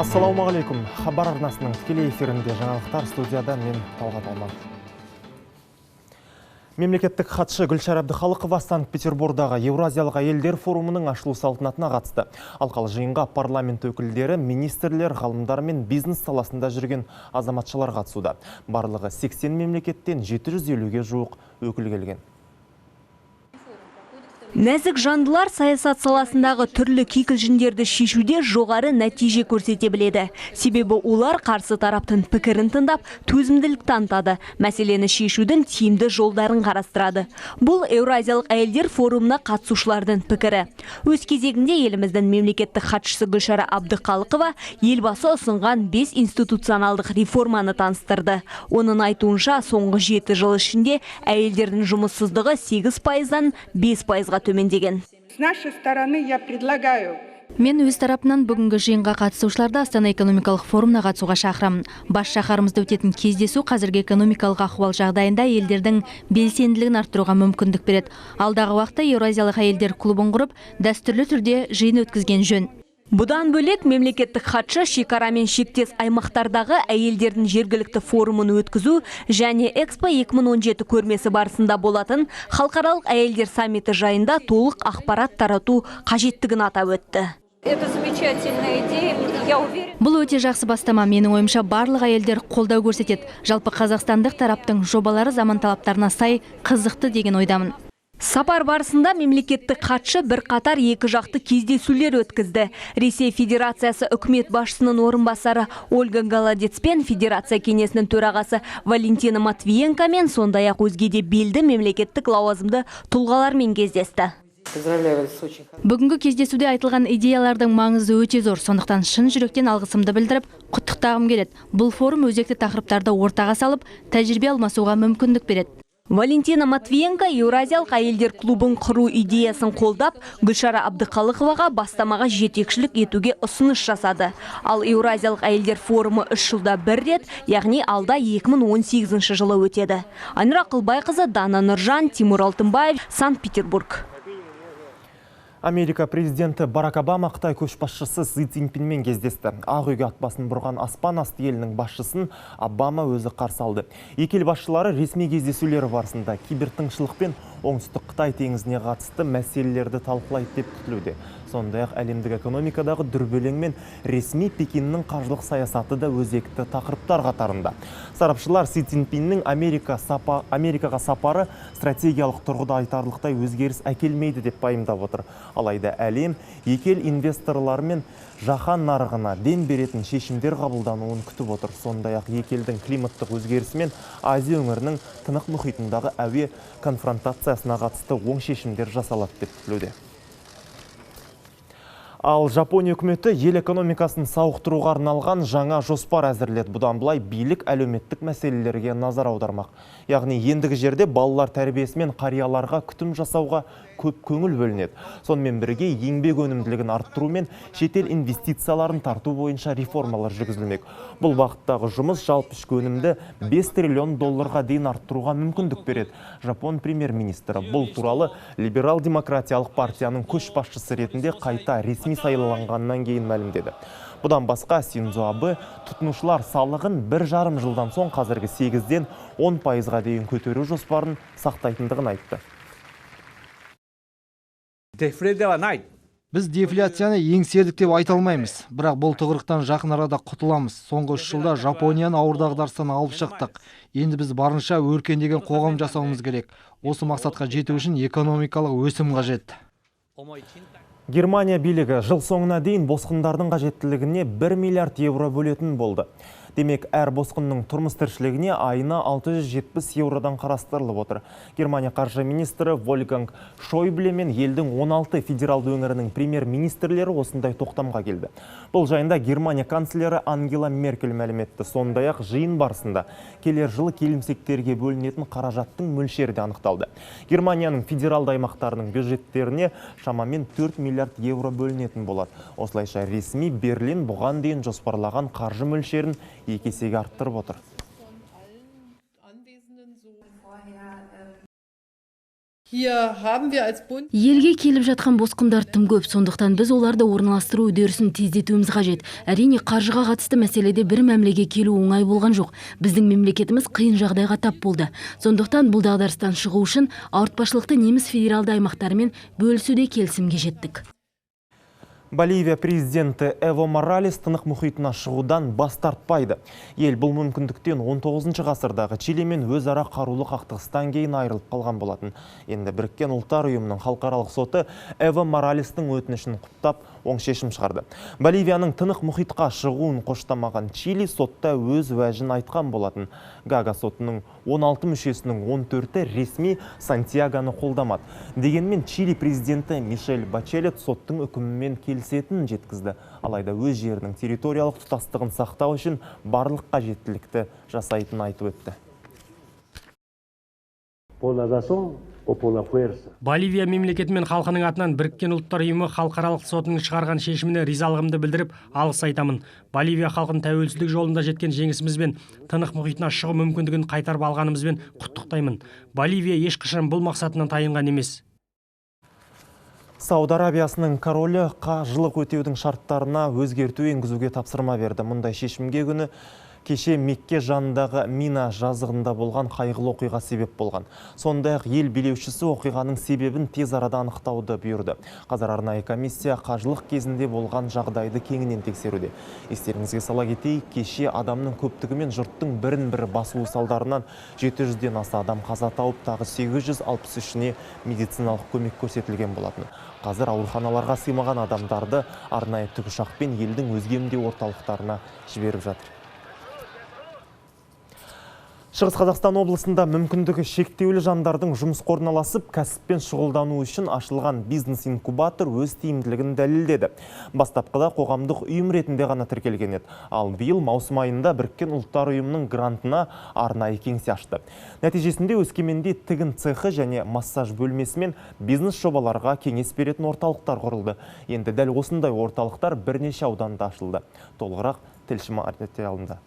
Ассалаумағалейкум. Хабар арнасының тікелей эфирінде жаңалықтар, студияда мен Талғат Алман. Мемлекеттік хатшы Гүлшара Әбдіхалықова Санкт-Петербордағы Еуразиялық әйелдер форумының ашылу салтанатына қатысты. Алқалы жиынға парламент өкілдері, министрлер, ғалымдар мен бизнес саласында жүрген азаматшылар қатысуда. Барлығы 80 мемлекеттен 750-ге жуық өкіл келген. Нәзік жандылар саясат саласындағы түрлі кикілжіңдерді шешуде жоғары нәтиже көрсете біледі. Себебі олар қарсы тараптың пікірін тыңдап, төзімділік танытады, мәселені шешудің тиімді жолдарын қарастырады. Бұл Еуразиялық әйелдер форумына қатысушылардың пікірі. Өз кезегінде еліміздің мемлекеттік хатшысы Гүлшара Әбдіхалықова елбасы ұсынған 5 институционалдық реформаны таныстырды. Оның айтуынша, соңғы 7 жыл ішінде әйелдердің жұмыссыздығы 8%-дан 5%-ға төмендеген. С нашей стороны я предлагаю. Мен өз тарапынан бүгінгі жиынға қатысушыларды Астана экономикалық форумына қатысуға шақырамын. Бас шаһарымызда өтетін кездесу қазіргі экономикалық ахуал жағдайында елдердің белсенділігін арттыруға мүмкіндік береді. Алдағы уақытта Еуразиялық әйелдер клубын құрып, дәстүрлі түрде жиын өткізген жөн. Бұдан бөлек мемлекеттік хатшы шекарамен шектес аймақтардағы әйелдердің жергілікті форумын өткізу және Экспо 2017 көрмесі барысында болатын халықаралық әйелдер саммиті жайында толық ақпарат тарату қажеттігін атап өтті. Это замечательная идея, я уверен. Бұл өте жақсы бастама, менің ойымша барлық әйелдер қолдау көрсетеді. Жалпы қазақстандық тараптың жобалары заман талаптарына сай қызықты деген ойдамын. Сапар барысында мемлекеттік хатшы бір қатар екі жақты кездесулер өткізді. Ресей Федерациясы үкімет басшысының орынбасары Ольга Голодец пен Федерация кеңесінің төрағасы Валентина Матвиенко мен сондай-ақ өзге де белді мемлекеттік лауазымды тұлғалармен кездесті. Бүгінгі кездесуде айтылған идеялардың маңызы өте зор, сондықтан шын жүректен алғысымды білдіріп, құттықтағым келеді. Бұл форум өзекті тақырыптарды ортаға салып, тәжірибе алмасуға мүмкіндік береді. Валентина Матвиенко Еуразиялық әйелдер клубын құру идеясын қолдап, Гүлшара Әбдіхалықоваға бастамаға жетекшілік етуге ұсыныс жасады. Ал Еуразиялық әйелдер форумы 3 жылда бір рет, яғни алда 2018 жылы өтеді. Айнұр Ақылбайқызы, Дана Нұржан, Тимур Алтынбаев, Санкт-Петербург. Америка президенті Барак Обама Қытай көшбасшысы Си Цзиньпинмен кездесті. Ақ үйге ат басын бұрған аспан асты елінің басшысын Обама өзі қарсы алды. Екі ел басшылары ресми кездесулері барысында кибертыңшылық пен оңтүстік Қытай теңізіне қатысты мәселелерді талқылайды деп күтілуде. Сондай-ақ әлемдік экономикадағы дүрбелең мен ресми Пекиннің қаржылық саясаты да өзекті тақырыптар қатарында. Сарапшылар Си Цзиньпиннің Америкаға сапары стратегиялық тұрғыда айтарлықтай өзгеріс әкелмейді деп пайымдап отыр. Алайда әлем екі ел инвесторлар мен жаһан нарығына дем беретін шешімдер қабылдануын күтіп отыр. Сондай-ақ екі елдің климаттық өзгерісі мен Азия өңірінің Тынық мұхитындағы әуе конфронтациясына қатысты оң шешімдер жасалады деп күтілуде. Ал Жапония үкіметі ел экономикасын сауықтыруға арналған жаңа жоспар әзірледі. Бұдан былай билік әлеуметтік мәселелерге назар аудармақ. Яғни ендігі жерде балалар тәрбиесі мен қарияларға күтім жасауға көп көңіл бөлінеді. Сонымен бірге еңбек өнімділігін арттыру мен шетел инвестицияларын тарту бойынша реформалар жүргізілмек. Бұл бағыттағы жұмыс жалпы ішкі өнімді 5 триллион долларға дейін арттыруға мүмкіндік береді. Жапон премьер-министрі бұл туралы либерал-демократиялық партияның көшбасшысы ретінде қайта ресми сайланғаннан кейін мәлімдеді. Бұдан басқа Синдзо Абэ тұтынушылар салығын 1,5 жылдан соң қазіргі 8-ден 10%-ға дейін көтеру жоспарын сақтайтындығын айтты. Біз дефляцияны еңсердік деп айта алмаймыз, бірақ бұл тығырықтан жақын арада құтыламыз. Соңғы 3 жылда Жапонияны ауыр дағдарыстан алып шықтық. Енді біз барынша өркендеген қоғам жасауымыз керек. Осы мақсатқа жету үшін экономикалық өсім қажет. Германия билігі жыл соңына дейін босқындардың қажеттілігіне 1 миллиард евро бөлетін болды. Демек, әр босқынның тұрмыс тіршілігіне айына 670 евродан қарастырылып отыр. Германия қаржы министрі Вольфганг Шойбле мен елдің 16 федералды өңірінің премьер-министрлері осындай тоқтамға келді. Бұл жайында Германия канцлері Ангела Меркель мәлім етті. Сондай-ақ жиын барысында келер жылы келімсектерге бөлінетін қаражаттың мөлшері де анықталды. Германияның федералды аймақтарының бюджеттеріне шамамен 4 миллиард евро бөлінетін болады. Осылайша ресми Берлин бұған дейін жоспарлаған қаржы мөлшерін 2 есеге арттырып отыр. Елге келіп жатқан босқындар тым көп, сондықтан біз оларды орналастыру үдерісін тездетуіміз қажет. Әрине, қаржыға қатысты мәселеде бір мәмілеге келу оңай болған жоқ. Біздің мемлекетіміз қиын жағдайға тап болды. Сондықтан бұл дағдарыстан шығу үшін ауыртпашылықты неміс федералды аймақтарымен бөлісуде келісімге жеттік. Боливия президенті Эво Моралес тынық мұхитына шығудан бас тартпайды. Ел бұл мүмкіндіктен 19 ғасырдағы Чилимен өзара қарулы қақтығыстан кейін айырылып қалған болатын. Енді Біріккен Ұлттар ұйымының халықаралық соты Эво Моралестің өтінішін құптап, оң шешім шығарды. Боливияның тынық мұхитқа шығуын қоштамаған Чили сотта өз уәжін айтқан болатын. Гага сотының 16 мүшесінің 14-і ресми Сантьягоны қолдамады. Дегенмен Чили президенті Мишель Бачелет соттың үкімімен келісетінін жеткізді. Алайда өз жерінің территориялық тұтастығын сақтау үшін барлық қажеттілікті жасайтынын айтып өтті. Боливия мемлекеті мен халқының атынан Біріккен Ұлттар ұйымы халықаралық сотының шығарған шешіміне ризалығымды білдіріп, алғыс айтамын. Боливия халқын тәуелсіздік жолында жеткен жеңісімізбен, тынық мұхитына шығу мүмкіндігін қайтарып алғанымызбен құттықтаймын. Боливия ешқашан бұл мақсатынан тайынған емес. Сауд Арабиясының королі қажылық өтеудің шарттарына өзгерту енгізуге тапсырма берді. Мұндай шешімге күні кеше Мекке жанындағы Мина жазығында болған қайғылы оқиға себеп болған. Сондай-ақ ел билеушісі оқиғаның себебін тез арада анықтауды бұйырды. Қазір арнайы комиссия қажылық кезінде болған жағдайды кеңінен тексеруде. Естеріңізге сала кетейік, кеше адамның көптігімен жұрттың бірін-бірі басуы салдарынан 700-ден аса адам қаза тауып, тағы 863-не медициналық көмек көрсетілген болатын. Қазір ауруханаларға сыймаған адамдарды арнайы тікұшақпен елдің өзге орталықтарына жіберіп жатыр. Шығыс Қазақстан облысында мүмкіндігі шектеулі жандардың жұмысқа орналасып, кәсіппен шұғылдану үшін ашылған бизнес-инкубатор өз тиімділігін дәлелдеді. Бастапқыда қоғамдық ұйым ретінде ғана тіркелген еді. Ал биыл маусым айында Біріккен Ұлттар ұйымының грантына арнайы кеңсе ашты. Нәтижесінде Өскеменде тігін цехы және массаж бөлмесімен бизнес жобаларға кеңес беретін орталықтар құрылды. Енді дәл осындай орталықтар бірнеше ауданда ашылды. Толығырақ тілші материалында.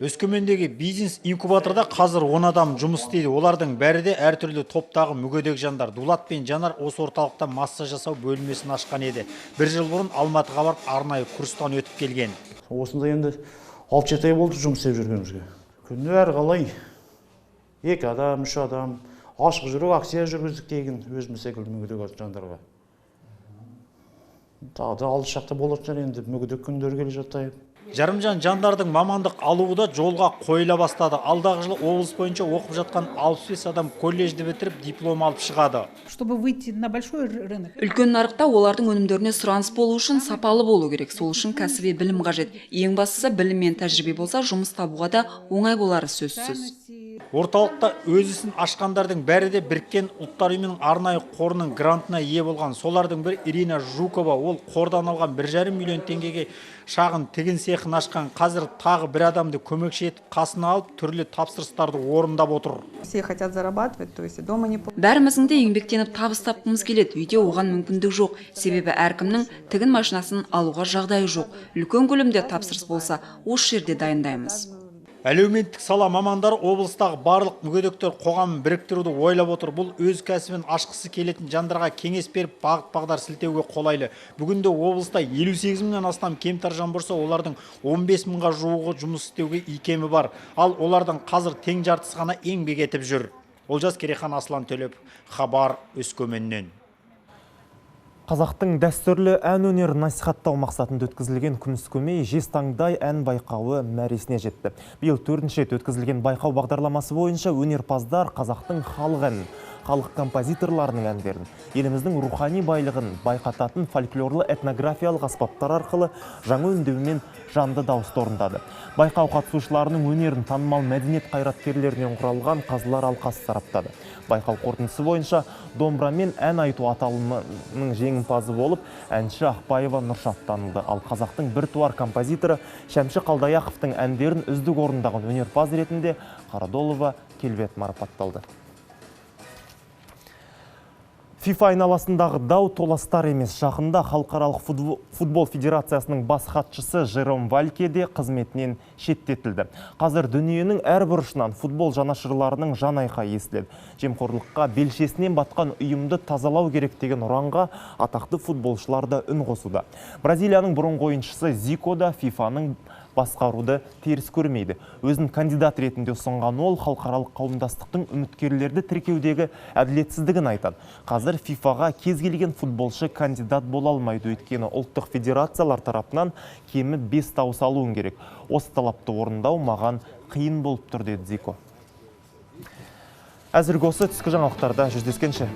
Өскемендегі бизнес-инкубаторда қазір 10 адам жұмыс істейді. Олардың бәрі де әртүрлі топтағы мүгедек жандар. Дулат пен Жанар осы орталықта массаж жасау бөлмесін ашқан еді. Бір жыл бұрын Алматыға барып арнайы курстан өтіп келген. Осында енді 6-7 ай болды жұмыс істеп жүргенімізге. Күнде әр қалай 2 адам, 3 адам ашық жүру акция жүргіздік деген өзіміз секілді мүгедек жандарға. Тағы да алыс жақта болып жатыр, енді мүгедек күндер келе жатыр. Жарымжан жандардың мамандық алуы да жолға қойыла бастады. Алдағы жылы облыс бойынша оқып жатқан 65 адам колледжді бітіріп диплом алып шығады. Үлкен нарықта олардың өнімдеріне сұраныс болу үшін сапалы болу керек. Сол үшін кәсіби білім қажет. Ең бастысы білім мен тәжірибе болса, жұмыс табуға да оңай болары сөзсіз. Орталықта өз ісін ашқандардың бәрі де Біріккен Ұлттар ұйымының арнайы қорының грантына ие болған. Солардың бірі Ирина Жукова. Ол қордан алған 1,5 миллион теңгеге шағын тігін цехын ашқан. Қазір тағы бір адамды көмекші етіп қасына алып, түрлі тапсырыстарды орындап отыр. Бәріміздің де еңбектеніп табыс тапқымыз келеді. Үйде оған мүмкіндік жоқ. Себебі әркімнің тігін машинасын алуға жағдайы жоқ. Үлкен көлемде тапсырыс болса, осы жерде дайындаймыз. Әлеуметтік сала мамандары облыстағы барлық мүгедектер қоғамын біріктіруді ойлап отыр. Бұл өз кәсібін ашқысы келетін жандарға кеңес беріп, бағыт-бағдар сілтеуге қолайлы. Бүгінде облыста 58 мыңнан астам кемтар жан болса, олардың 15 мыңға жуығы жұмыс істеуге икемі бар. Ал олардың қазір тең жартысы ғана еңбек етіп жүр. Олжас Керейхан, Аслан Төлеп, Хабар, Өскеменнен. Қазақтың дәстүрлі ән өнерін насихаттау мақсатында өткізілген күміс көмей жез таңдай ән байқауы мәресіне жетті. Биыл 4-ші рет өткізілген байқау бағдарламасы бойынша өнерпаздар қазақтың халық әнін, халық композиторларының әндерін, еліміздің рухани байлығын байқататын фольклорлы этнографиялық аспаптар арқылы жаңа үндеумен жанды дауысты орындады. Байқау қатысушыларының өнерін танымал мәдениет қайраткерлерінен құралған қазылар алқасы сараптады. Байқау қорытындысы бойынша домбырамен ән айту аталымының жеңімпазы болып, әнші Ақбаева Нұршат танылды. Ал қазақтың біртуар композиторы Шәмші Қалдаяқовтың әндерін үздік орындаған өнерпаз ретінде Қарадолова Келбет марапатталды. FIFA айналасындағы дау толастар емес. Жақында Халықаралық футбол федерациясының бас хатшысы Жером Вальке де қызметінен шеттетілді. Қазір дүниенің әр бұрышынан футбол жанашырларының жан айқайы естіледі. Жемқорлыққа белшесінен батқан ұйымды тазалау керек деген ұранға атақты футболшылар да үн қосуда. Бразилияның бұрынғы ойыншысы Зико да FIFA-ның басқаруды теріс көрмейді. Өзін кандидат ретінде ұсынған ол халықаралық қауымдастықтың үміткерлерді тіркеудегі әділетсіздігін айтады. Қазір FIFA-ға кез келген футболшы кандидат бола алмайды, өйткені ұлттық федерациялар тарапынан кемі 5 дауыс алуын керек. Осы талапты орындау маған қиын болып тұр, деді Зико. Әзірге осы, түскі жаңалықтарда жүздескенше.